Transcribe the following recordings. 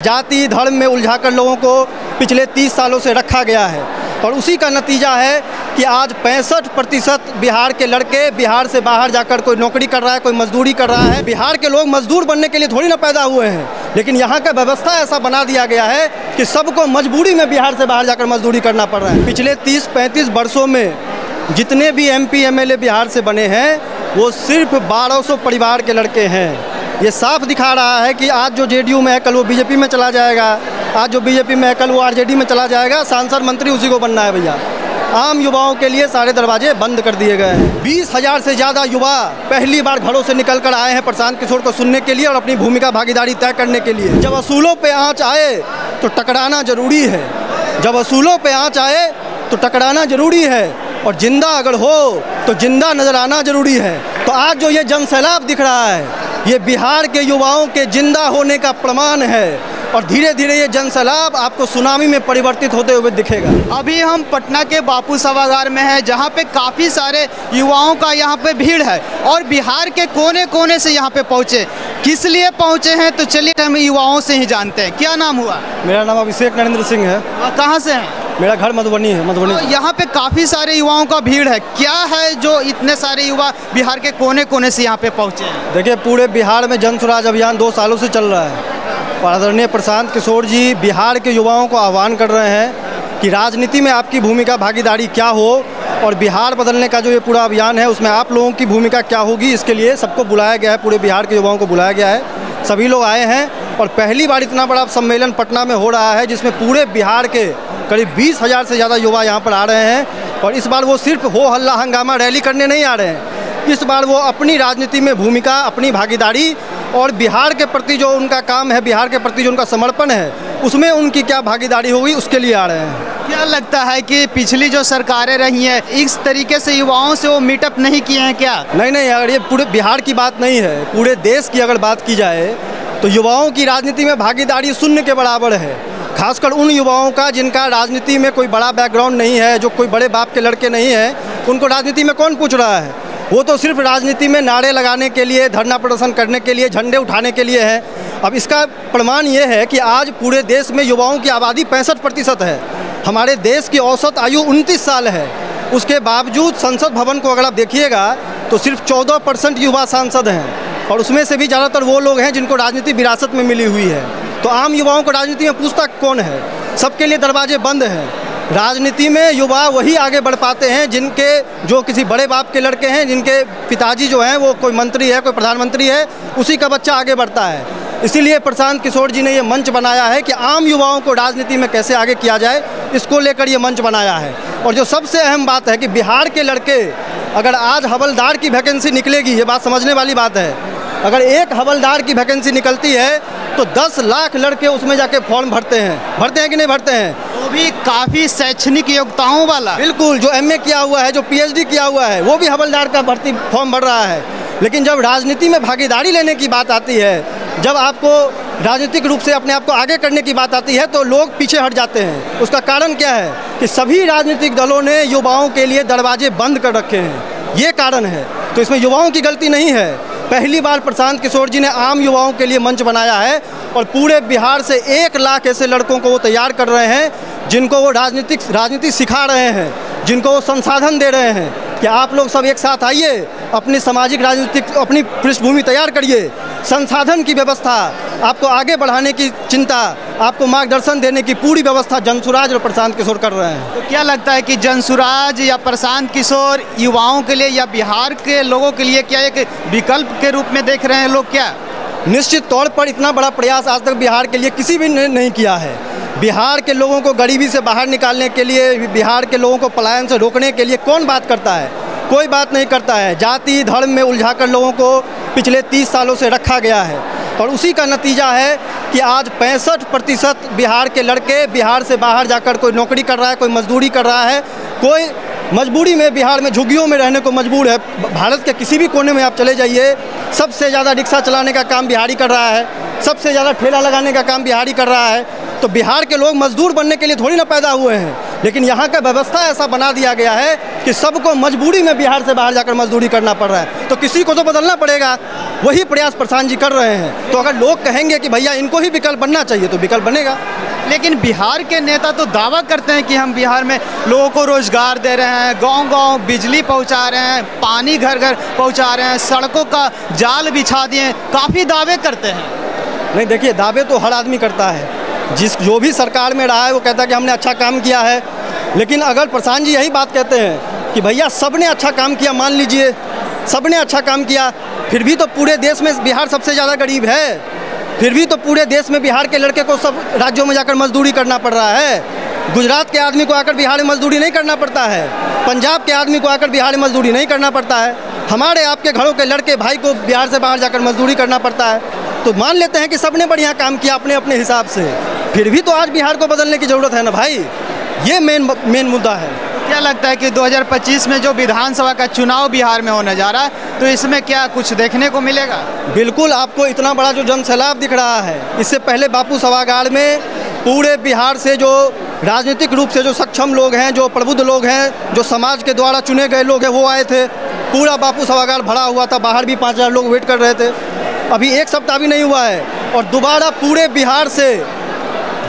जाति धर्म में उलझाकर लोगों को पिछले 30 सालों से रखा गया है और उसी का नतीजा है कि आज 65% बिहार के लड़के बिहार से बाहर जाकर कोई नौकरी कर रहा है, कोई मजदूरी कर रहा है। बिहार के लोग मजदूर बनने के लिए थोड़ी ना पैदा हुए हैं, लेकिन यहाँ का व्यवस्था ऐसा बना दिया गया है कि सबको मजबूरी में बिहार से बाहर जाकर मजदूरी करना पड़ रहा है। पिछले 30-35 वर्षों में जितने भी MP MLA बिहार से बने हैं वो सिर्फ 1200 परिवार के लड़के हैं। ये साफ दिखा रहा है कि आज जो JDU में है कल वो BJP में चला जाएगा, आज जो BJP में है कल वो RJD में चला जाएगा। सांसद मंत्री उसी को बनना है भैया। आम युवाओं के लिए सारे दरवाजे बंद कर दिए गए हैं। 20,000 से ज़्यादा युवा पहली बार घरों से निकल कर आए हैं प्रशांत किशोर को सुनने के लिए और अपनी भूमिका भागीदारी तय करने के लिए। जब असूलों पे आँच आए तो टकराना जरूरी है, जब असूलों पे आँच आए तो टकराना जरूरी है और जिंदा अगर हो तो जिंदा नजर आना जरूरी है। तो आज जो ये जनसैलाब दिख रहा है ये बिहार के युवाओं के जिंदा होने का प्रमाण है और धीरे धीरे ये जनसैलाब आपको सुनामी में परिवर्तित होते हुए दिखेगा। अभी हम पटना के बापू सभागार में हैं जहां पे काफ़ी सारे युवाओं का यहां पे भीड़ है और बिहार के कोने कोने से यहां पे पहुंचे। किस लिए पहुंचे हैं तो चलिए हम युवाओं से ही जानते हैं। क्या नाम हुआ? मेरा नाम अभिषेक नरेंद्र सिंह है। कहाँ से हैं? मेरा घर मधुबनी है। मधुबनी तो यहाँ पे काफ़ी सारे युवाओं का भीड़ है, क्या है जो इतने सारे युवा बिहार के कोने कोने से यहाँ पे पहुँचे हैं? देखिए, पूरे बिहार में जन स्वराज अभियान 2 सालों से चल रहा है और आदरणीय प्रशांत किशोर जी बिहार के युवाओं को आह्वान कर रहे हैं कि राजनीति में आपकी भूमिका भागीदारी क्या हो और बिहार बदलने का जो ये पूरा अभियान है उसमें आप लोगों की भूमिका क्या होगी। इसके लिए सबको बुलाया गया है, पूरे बिहार के युवाओं को बुलाया गया है। सभी लोग आए हैं और पहली बार इतना बड़ा सम्मेलन पटना में हो रहा है जिसमें पूरे बिहार के करीब 20,000 से ज़्यादा युवा यहाँ पर आ रहे हैं। और इस बार वो सिर्फ हो हल्ला हंगामा रैली करने नहीं आ रहे हैं, इस बार वो अपनी राजनीति में भूमिका, अपनी भागीदारी और बिहार के प्रति जो उनका काम है, बिहार के प्रति जो उनका समर्पण है उसमें उनकी क्या भागीदारी होगी उसके लिए आ रहे हैं। क्या लगता है कि पिछली जो सरकारें रही हैं इस तरीके से युवाओं से वो मीटअप नहीं किए हैं क्या? नहीं, अगर ये पूरे बिहार की बात नहीं है, पूरे देश की अगर बात की जाए तो युवाओं की राजनीति में भागीदारी शून्य के बराबर है। खासकर उन युवाओं का जिनका राजनीति में कोई बड़ा बैकग्राउंड नहीं है, जो कोई बड़े बाप के लड़के नहीं हैं, उनको राजनीति में कौन पूछ रहा है। वो तो सिर्फ राजनीति में नारे लगाने के लिए, धरना प्रदर्शन करने के लिए, झंडे उठाने के लिए है। अब इसका प्रमाण ये है कि आज पूरे देश में युवाओं की आबादी 65% है। हमारे देश की औसत आयु 29 साल है। उसके बावजूद संसद भवन को अगर आप देखिएगा तो सिर्फ 14% युवा सांसद हैं और उसमें से भी ज़्यादातर वो लोग हैं जिनको राजनीति विरासत में मिली हुई है। तो आम युवाओं को राजनीति में पूछता कौन है? सबके लिए दरवाजे बंद हैं। राजनीति में युवा वही आगे बढ़ पाते हैं जो किसी बड़े बाप के लड़के हैं, जिनके पिताजी जो हैं वो कोई मंत्री है, कोई प्रधानमंत्री है, उसी का बच्चा आगे बढ़ता है। इसीलिए प्रशांत किशोर जी ने ये मंच बनाया है कि आम युवाओं को राजनीति में कैसे आगे किया जाए, इसको लेकर ये मंच बनाया है। और जो सबसे अहम बात है कि बिहार के लड़के, अगर आज हवलदार की वैकेंसी निकलेगी, ये बात समझने वाली बात है, अगर एक हवलदार की वैकेंसी निकलती है तो 10 लाख लड़के उसमें जाके फॉर्म भरते हैं कि नहीं भरते हैं? वो भी काफ़ी शैक्षणिक योग्यताओं वाला। बिल्कुल, जो MA किया हुआ है, जो PhD किया हुआ है, वो भी हवलदार का भर्ती फॉर्म भर रहा है। लेकिन जब राजनीति में भागीदारी लेने की बात आती है, जब आपको राजनीतिक रूप से अपने आप को आगे करने की बात आती है तो लोग पीछे हट जाते हैं। उसका कारण क्या है कि सभी राजनीतिक दलों ने युवाओं के लिए दरवाजे बंद कर रखे हैं, ये कारण है। तो इसमें युवाओं की गलती नहीं है। पहली बार प्रशांत किशोर जी ने आम युवाओं के लिए मंच बनाया है और पूरे बिहार से 1 लाख ऐसे लड़कों को वो तैयार कर रहे हैं जिनको वो राजनीति सिखा रहे हैं, जिनको वो संसाधन दे रहे हैं कि आप लोग सब एक साथ आइए, अपनी सामाजिक राजनीतिक अपनी पृष्ठभूमि तैयार करिए, संसाधन की व्यवस्था, आपको आगे बढ़ाने की चिंता, आपको मार्गदर्शन देने की पूरी व्यवस्था जनसुराज और प्रशांत किशोर कर रहे हैं। तो क्या लगता है कि जनसुराज या प्रशांत किशोर युवाओं के लिए या बिहार के लोगों के लिए क्या एक विकल्प के रूप में देख रहे हैं लोग? क्या निश्चित तौर पर इतना बड़ा प्रयास आज तक बिहार के लिए किसी भी ने नहीं किया है। बिहार के लोगों को गरीबी से बाहर निकालने के लिए, बिहार के लोगों को पलायन से रोकने के लिए कौन बात करता है? कोई बात नहीं करता है। जाति धर्म में उलझाकर लोगों को पिछले 30 सालों से रखा गया है और उसी का नतीजा है कि आज 65% बिहार के लड़के बिहार से बाहर जाकर कोई नौकरी कर रहा है, कोई मजदूरी कर रहा है, कोई मजबूरी में बिहार में झुग्गियों में रहने को मजबूर है। भारत के किसी भी कोने में आप चले जाइए, सबसे ज़्यादा रिक्शा चलाने का काम बिहारी कर रहा है, सबसे ज़्यादा ठेला लगाने का काम बिहारी कर रहा है। तो बिहार के लोग मजदूर बनने के लिए थोड़ी ना पैदा हुए हैं, लेकिन यहाँ का व्यवस्था ऐसा बना दिया गया है कि सबको मजबूरी में बिहार से बाहर जाकर मजदूरी करना पड़ रहा है। तो किसी को तो बदलना पड़ेगा। वही प्रयास प्रशांत जी कर रहे हैं। तो अगर लोग कहेंगे कि भैया इनको ही विकल्प बनना चाहिए तो विकल्प बनेगा। लेकिन बिहार के नेता तो दावा करते हैं कि हम बिहार में लोगों को रोजगार दे रहे हैं, गांव-गांव बिजली पहुंचा रहे हैं, पानी घर घर पहुंचा रहे हैं, सड़कों का जाल बिछा दिए, काफ़ी दावे करते हैं। नहीं देखिए, दावे तो हर आदमी करता है, जो भी सरकार में रहा है वो कहता है कि हमने अच्छा काम किया है। लेकिन अगर प्रशांत जी यही बात कहते हैं कि भैया सबने अच्छा काम किया, मान लीजिए सबने अच्छा काम किया, फिर भी तो पूरे देश में बिहार सबसे ज़्यादा गरीब है, फिर भी तो पूरे देश में बिहार के लड़के को सब राज्यों में जाकर मजदूरी करना पड़ रहा है। गुजरात के आदमी को आकर बिहार में मजदूरी नहीं करना पड़ता है, पंजाब के आदमी को आकर बिहार में मजदूरी नहीं करना पड़ता है, हमारे आपके घरों के लड़के भाई को बिहार से बाहर जाकर मजदूरी करना पड़ता है। तो मान लेते हैं कि सबने बढ़िया काम किया अपने अपने हिसाब से, फिर भी तो आज बिहार को बदलने की ज़रूरत है ना भाई, ये मेन मुद्दा है। क्या लगता है कि 2025 में जो विधानसभा का चुनाव बिहार में होने जा रहा है, तो इसमें क्या कुछ देखने को मिलेगा? बिल्कुल, आपको इतना बड़ा जो जन सैलाब दिख रहा है, इससे पहले बापू सभागार में पूरे बिहार से जो राजनीतिक रूप से जो सक्षम लोग हैं, जो प्रबुद्ध लोग हैं, जो समाज के द्वारा चुने गए लोग हैं, वो आए थे। पूरा बापू सभागार भरा हुआ था, बाहर भी 5000 लोग वेट कर रहे थे। अभी एक सप्ताह भी नहीं हुआ है और दोबारा पूरे बिहार से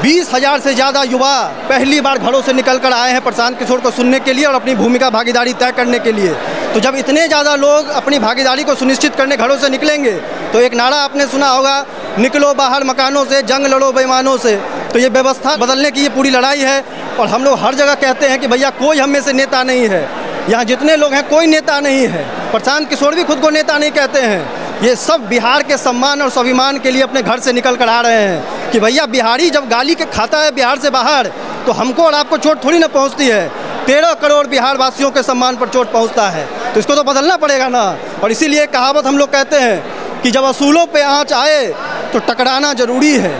20,000 से ज़्यादा युवा पहली बार घरों से निकल कर आए हैं प्रशांत किशोर को सुनने के लिए और अपनी भूमिका भागीदारी तय करने के लिए। तो जब इतने ज़्यादा लोग अपनी भागीदारी को सुनिश्चित करने घरों से निकलेंगे तो एक नारा आपने सुना होगा, निकलो बाहर मकानों से, जंग लड़ो बेईमानों से। तो ये व्यवस्था बदलने की ये पूरी लड़ाई है और हम लोग हर जगह कहते हैं कि भैया कोई हम में से नेता नहीं है, यहाँ जितने लोग हैं कोई नेता नहीं है। प्रशांत किशोर भी खुद को नेता नहीं कहते हैं, ये सब बिहार के सम्मान और स्वाभिमान के लिए अपने घर से निकल कर आ रहे हैं कि भैया बिहारी जब गाली के खाता है बिहार से बाहर तो हमको और आपको चोट थोड़ी ना पहुंचती है, 13 करोड़ बिहार वासियों के सम्मान पर चोट पहुंचता है। तो इसको तो बदलना पड़ेगा ना। और इसीलिए कहावत हम लोग कहते हैं कि जब असूलों पे आँच आए तो टकराना ज़रूरी है,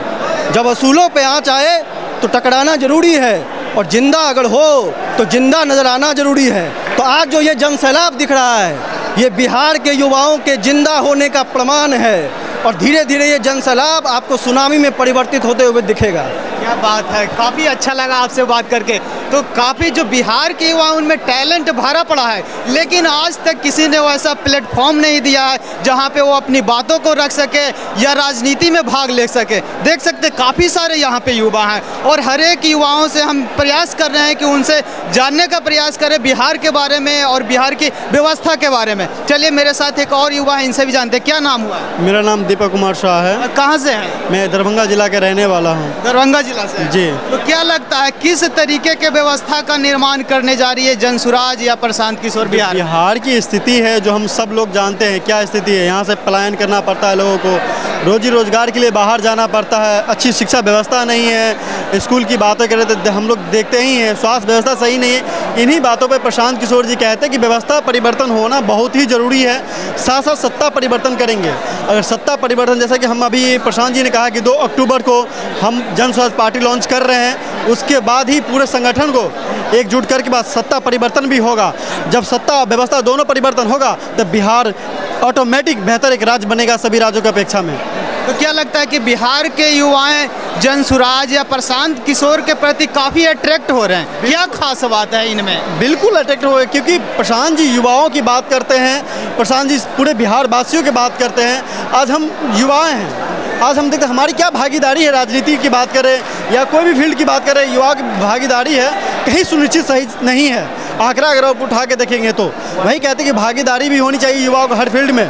जब असूलों पे आँच आए तो टकराना ज़रूरी है और जिंदा अगर हो तो जिंदा नज़र आना ज़रूरी है। तो आज जो ये जन सैलाब दिख रहा है ये बिहार के युवाओं के जिंदा होने का प्रमाण है और धीरे धीरे ये जन सैलाब आपको सुनामी में परिवर्तित होते हुए दिखेगा। क्या बात है, काफ़ी अच्छा लगा आपसे बात करके। तो काफ़ी जो बिहार के युवा उनमें टैलेंट भरा पड़ा है, लेकिन आज तक किसी ने वैसा प्लेटफॉर्म नहीं दिया है जहां पे वो अपनी बातों को रख सके या राजनीति में भाग ले सके। देख सकते काफ़ी सारे यहाँ पे युवा हैं और हर एक युवाओं से हम प्रयास कर रहे हैं कि उनसे जानने का प्रयास करें बिहार के बारे में और बिहार की व्यवस्था के बारे में। चलिए मेरे साथ एक और युवा है, इनसे भी जानते हैं। क्या नाम हुआ? मेरा नाम दीपक कुमार शाह है। कहाँ से हैं? मैं दरभंगा जिला के रहने वाला हूँ। दरभंगा जिला से जी। तो क्या लगता है किस तरीके के व्यवस्था का निर्माण करने जा रही है जनसुराज या प्रशांत किशोर बिहार? बिहार की स्थिति है जो हम सब लोग जानते हैं क्या स्थिति है। यहाँ से पलायन करना पड़ता है लोगों को, रोजी रोजगार के लिए बाहर जाना पड़ता है, अच्छी शिक्षा व्यवस्था नहीं है, स्कूल की बातें करें तो हम लोग देखते ही हैं, स्वास्थ्य व्यवस्था सही नहीं है। इन्हीं बातों पर प्रशांत किशोर जी कहते हैं कि व्यवस्था परिवर्तन होना बहुत ही ज़रूरी है, साथ साथ सत्ता परिवर्तन करेंगे। अगर सत्ता परिवर्तन जैसा कि हम अभी प्रशांत जी ने कहा कि 2 अक्टूबर को हम जन स्वराज पार्टी लॉन्च कर रहे हैं, उसके बाद ही पूरे संगठन को एकजुट करके बाद सत्ता परिवर्तन भी होगा। जब सत्ता व्यवस्था दोनों परिवर्तन होगा तब बिहार ऑटोमेटिक बेहतर एक राज्य बनेगा सभी राज्यों की अपेक्षा में। तो क्या लगता है कि बिहार के युवाएं जनसुराज या प्रशांत किशोर के प्रति काफ़ी अट्रैक्ट हो रहे हैं? क्या खास बात है इनमें? बिल्कुल अट्रैक्ट हो रहे हैं क्योंकि प्रशांत जी युवाओं की बात करते हैं, प्रशांत जी पूरे बिहार वासियों की बात करते हैं। आज हम युवा हैं, आज हम देखते हैं हमारी क्या भागीदारी है, राजनीति की बात करें या कोई भी फील्ड की बात करें, युवा की भागीदारी है कहीं सुनिश्चित सही नहीं है। आंकड़ा अगर आप उठा के देखेंगे तो वही कहते हैं कि भागीदारी भी होनी चाहिए युवाओं को हर फील्ड में,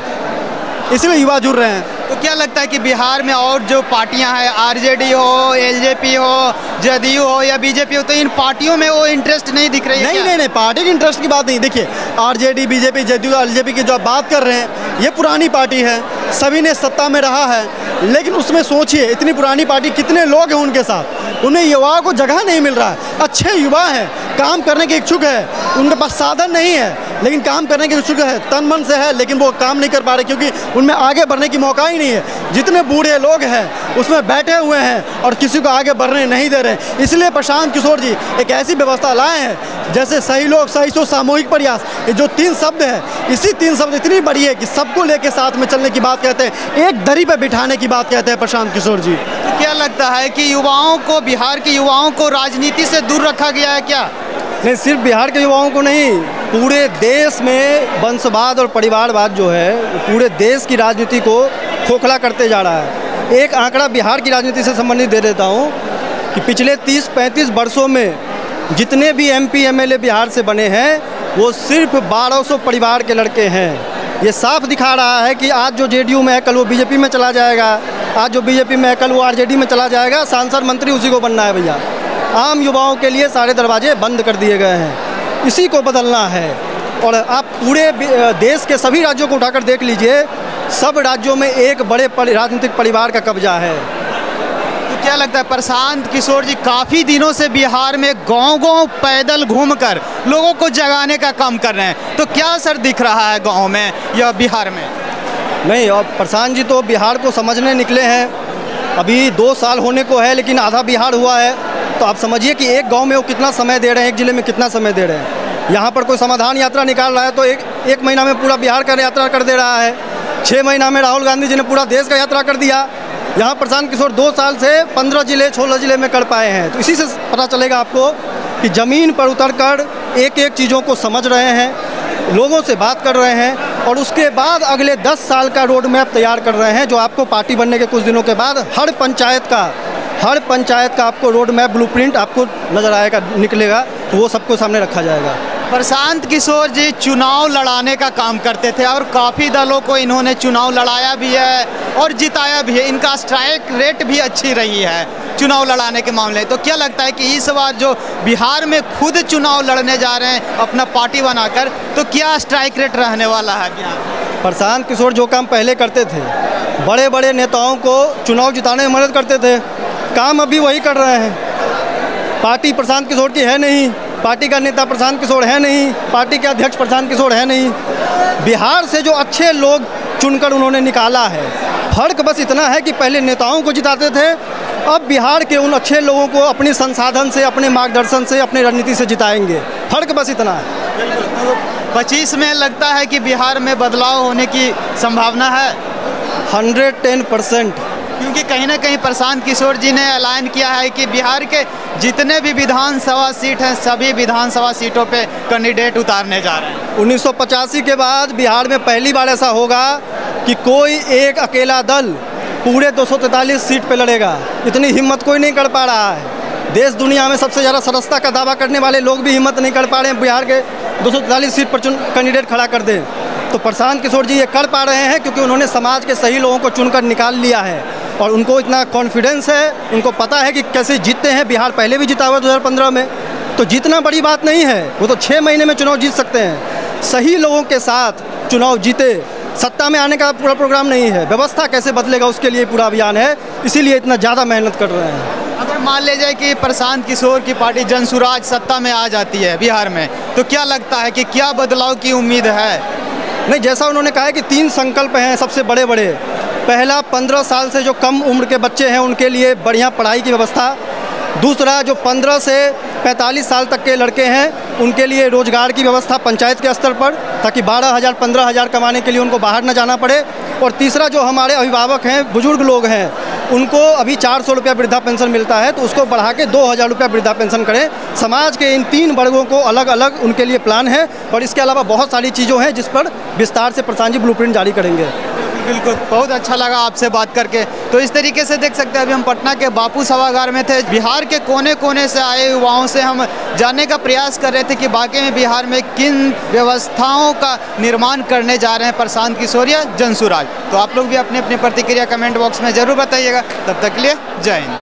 इसलिए युवा जुड़ रहे हैं। तो क्या लगता है कि बिहार में और जो पार्टियां हैं, आरजेडी हो, एलजेपी हो, जदयू हो या बीजेपी हो, तो इन पार्टियों में वो इंटरेस्ट नहीं दिख रही है? नहीं, पार्टी के इंटरेस्ट की बात नहीं। देखिए आरजेडी, बीजेपी, जदयू, एलजेपी की जो आप बात कर रहे हैं ये पुरानी पार्टी है, सभी ने सत्ता में रहा है, लेकिन उसमें सोचिए इतनी पुरानी पार्टी कितने लोग हैं उनके साथ, उन्हें युवाओं को जगह नहीं मिल रहा है। अच्छे युवा हैं, काम करने के इच्छुक है, उनके पास साधन नहीं है लेकिन काम करने के इच्छुक है, तन मन से है, लेकिन वो काम नहीं कर पा रहे क्योंकि उनमें आगे बढ़ने की मौका ही नहीं है। जितने बूढ़े लोग हैं उसमें बैठे हुए हैं और किसी को आगे बढ़ने नहीं दे रहे। इसलिए प्रशांत किशोर जी एक ऐसी व्यवस्था लाए हैं जैसे सही लोग, सही सोच, सामूहिक प्रयास, ये जो 3 शब्द है, इसी 3 शब्द इतनी बड़ी है कि सबको लेके साथ में चलने की बात कहते हैं, एक दरी पर बिठाने की बात कहते हैं प्रशांत किशोर जी। तो क्या लगता है कि युवाओं को, बिहार के युवाओं को राजनीति से दूर रखा गया है क्या? नहीं, सिर्फ बिहार के युवाओं को नहीं, पूरे देश में वंशवाद और परिवारवाद जो है पूरे देश की राजनीति को खोखला करते जा रहा है। एक आंकड़ा बिहार की राजनीति से संबंधित दे देता हूँ कि पिछले 30-35 वर्षों में जितने भी MP MLA बिहार से बने हैं वो सिर्फ 1200 परिवार के लड़के हैं। ये साफ दिखा रहा है कि आज जो JDU में है कल वो BJP में चला जाएगा, आज जो BJP में है कल वो RJD में चला जाएगा। सांसद मंत्री उसी को बनना है भैया। आम युवाओं के लिए सारे दरवाजे बंद कर दिए गए हैं, इसी को बदलना है। और आप पूरे देश के सभी राज्यों को उठाकर देख लीजिए, सब राज्यों में एक बड़े राजनीतिक परिवार का कब्जा है। तो क्या लगता है प्रशांत किशोर जी काफ़ी दिनों से बिहार में गांव-गांव पैदल घूमकर लोगों को जगाने का काम कर रहे हैं, तो क्या असर दिख रहा है गांव में या बिहार में? नहीं, और प्रशांत जी तो बिहार को समझने निकले हैं। अभी 2 साल होने को है लेकिन आधा बिहार हुआ है, तो आप समझिए कि एक गांव में वो कितना समय दे रहे हैं, एक ज़िले में कितना समय दे रहे हैं। यहाँ पर कोई समाधान यात्रा निकाल रहा है तो एक महीना में पूरा बिहार का यात्रा कर दे रहा है। 6 महीना में राहुल गांधी जी ने पूरा देश का यात्रा कर दिया। यहाँ प्रशांत किशोर 2 साल से 15 ज़िले 16 ज़िले में कर पाए हैं। तो इसी से पता चलेगा आपको कि ज़मीन पर उतरकर एक एक चीज़ों को समझ रहे हैं, लोगों से बात कर रहे हैं और उसके बाद अगले 10 साल का रोड मैप तैयार कर रहे हैं, जो आपको पार्टी बनने के कुछ दिनों के बाद हर पंचायत का आपको रोड मैप ब्लूप्रिंट आपको नज़र आएगा, निकलेगा, तो वो सबको सामने रखा जाएगा। प्रशांत किशोर जी चुनाव लड़ाने का काम करते थे और काफ़ी दलों को इन्होंने चुनाव लड़ाया भी है और जिताया भी है। इनका स्ट्राइक रेट भी अच्छी रही है चुनाव लड़ाने के मामले। तो क्या लगता है कि इस बार जो बिहार में खुद चुनाव लड़ने जा रहे हैं अपना पार्टी बनाकर, तो क्या स्ट्राइक रेट रहने वाला है बिहार? प्रशांत किशोर जो काम पहले करते थे, बड़े बड़े नेताओं को चुनाव जिताने में मदद करते थे, काम अभी वही कर रहे हैं। पार्टी प्रशांत किशोर की है नहीं, पार्टी का नेता प्रशांत किशोर है नहीं, पार्टी के अध्यक्ष प्रशांत किशोर है नहीं। बिहार से जो अच्छे लोग चुनकर उन्होंने निकाला है, फर्क बस इतना है कि पहले नेताओं को जिताते थे, अब बिहार के उन अच्छे लोगों को अपने संसाधन से, अपने मार्गदर्शन से, अपनी रणनीति से जिताएंगे। फर्क बस इतना है। 25 में लगता है कि बिहार में बदलाव होने की संभावना है 110%। क्योंकि कहीं ना कहीं प्रशांत किशोर जी ने ऐलान किया है कि बिहार के जितने भी विधानसभा सीट हैं सभी विधानसभा सीटों पे कैंडिडेट उतारने जा रहे हैं। 1985 के बाद बिहार में पहली बार ऐसा होगा कि कोई एक अकेला दल पूरे 243 सीट पे लड़ेगा। इतनी हिम्मत कोई नहीं कर पा रहा है। देश दुनिया में सबसे ज़्यादा सदस्यता का दावा करने वाले लोग भी हिम्मत नहीं कर पा रहे हैं बिहार के 243 सीट पर कैंडिडेट खड़ा कर दें। तो प्रशांत किशोर जी ये कर पा रहे हैं क्योंकि उन्होंने समाज के सही लोगों को चुनकर निकाल लिया है और उनको इतना कॉन्फिडेंस है, उनको पता है कि कैसे जीतते हैं। बिहार पहले भी जीता हुआ 2015 में, तो जीतना बड़ी बात नहीं है। वो तो 6 महीने में चुनाव जीत सकते हैं। सही लोगों के साथ चुनाव जीते, सत्ता में आने का पूरा प्रोग्राम नहीं है, व्यवस्था कैसे बदलेगा उसके लिए पूरा अभियान है, इसीलिए इतना ज़्यादा मेहनत कर रहे हैं। अगर मान ले जाए कि प्रशांत किशोर की पार्टी जनसुराज सत्ता में आ जाती है बिहार में, तो क्या लगता है कि क्या बदलाव की उम्मीद है? नहीं, जैसा उन्होंने कहा है कि 3 संकल्प हैं सबसे बड़े बड़े। पहला, 15 साल से जो कम उम्र के बच्चे हैं उनके लिए बढ़िया पढ़ाई की व्यवस्था। दूसरा, जो 15 से 45 साल तक के लड़के हैं उनके लिए रोजगार की व्यवस्था पंचायत के स्तर पर, ताकि 12,000 15,000 कमाने के लिए उनको बाहर न जाना पड़े। और तीसरा, जो हमारे अभिभावक हैं, बुजुर्ग लोग हैं, उनको अभी 400 रुपया वृद्धा पेंशन मिलता है, तो उसको बढ़ा के 2,000 रुपया वृद्धा पेंशन करें। समाज के इन 3 वर्गों को अलग अलग उनके लिए प्लान है और इसके अलावा बहुत सारी चीज़ों हैं जिस पर विस्तार से प्रशांत जी ब्लूप्रिंट जारी करेंगे। बिल्कुल, बहुत अच्छा लगा आपसे बात करके। तो इस तरीके से देख सकते हैं अभी हम पटना के बापू सभागार में थे। बिहार के कोने कोने से आए युवाओं से हम जानने का प्रयास कर रहे थे कि वाकई में बिहार में किन व्यवस्थाओं का निर्माण करने जा रहे हैं प्रशांत किशोर या जनसुराज। तो आप लोग भी अपनी अपनी प्रतिक्रिया कमेंट बॉक्स में ज़रूर बताइएगा। तब तक के लिए जय हिंद।